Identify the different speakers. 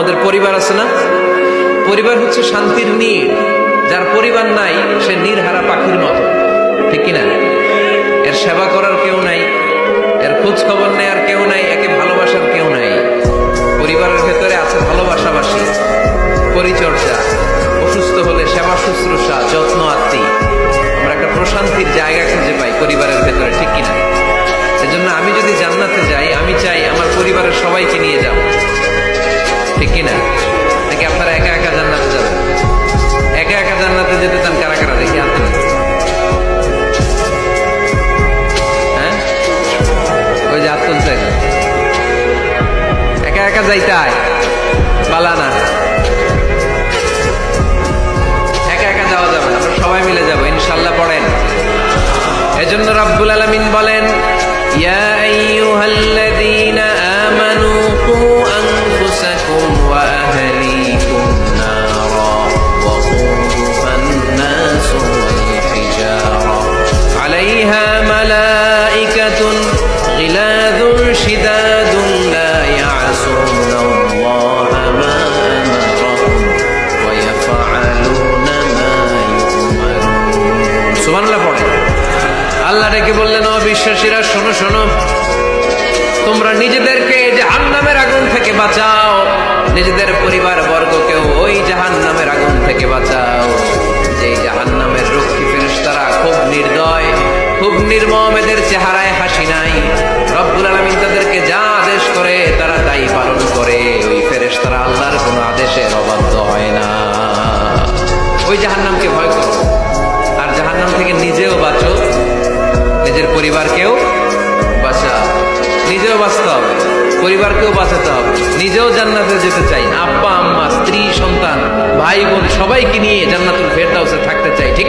Speaker 1: আমাদের পরিবার আছে না? পরিবার হচ্ছে শান্তির নীড়। যার পরিবার নাই সে নীড়হারা পাখির মতো, ঠিক কিনা? এর সেবা করার কেউ নাই, এর খোঁজ খবর নেয়ার কেউ নাই, একে ভালোবাসার কেউ নাই। পরিবারের ভেতরে আছে ভালোবাসাবাসী, পরিচর্যা, অসুস্থ হলে সেবা শুশ্রূষা, যত্ন আত্মি। আমরা একটা প্রশান্তির জায়গা খুঁজে পাই পরিবারের ভেতরে, ঠিক কিনা? এজন্য আমি যদি জান্নাতে যাই, আমি চাই আমার পরিবারের সবাইকে নিয়ে যাব, ঠিক কিনা? নাকি আপনারা একা একা জান্নাতে যাবেন? একা একা জান্নাতে যেতে চান কারা কারা? দেখি হাত তুলে। হ্যাঁ, ওই যে হাত তুলছেন। একা একা যাইতে হয় বালা না, একা একা যাওয়া যাবে না, আমরা সবাই মিলে যাবো ইনশাল্লাহ। পড়েন। এজন্য রাব্বুল আলামিন বলেন, ইয়া আইয়ুহাল্লাযীনা আমানু কু আনফুসাকুম ওয়া আহলিকুম নারা ওয়া কুফান নাসু ওয়াল হিজারা আলাইহা মালাইকাতুন গিলাযুন শিদাদুন লা ইয়াসুনাল্লাহা মা আমারাহুম ওয়া ইয়াফআলুনা মা ইউমারুন। সুবহানাল্লাহ পড়ে। আল্লাহ ডেকে বললেন, ও বিশ্বাসীরা শোনো শোনো, তোমরা নিজেদেরকে জাহান্নামের আগুন থেকে বাঁচাও, নিজেদের পরিবার বর্গকেও ওই জাহান্নামের আগুন থেকে বাঁচাও। যে জাহান্নামের রক্ষী ফেরেশতারা খুব নির্দয়, খুব নির্মম, এদের চেহারায় হাসি নাই। রব্বুল আলামিন তাদেরকে যা আদেশ করে তারা তাই পালন করে। ওই ফেরেশতারা আল্লাহর কোনো আদেশের অবাধ্য হয় না। ওই জাহান্নামকে ভয় করো, আর জাহান্নাম থেকে নিজেও বাঁচো, নিজের পরিবারকেও বাঁচাও। নিজেও বাঁচতে হবে, পরিবারকেও বাঁচাতে হবে, নিজেও জান্নাতে যেতে চাই। আব্বা আম্মা, স্ত্রী, সন্তান, ভাই বোন সবাইকে নিয়ে জান্নাতুল ফেরদাউসে থাকতে চাই, ঠিক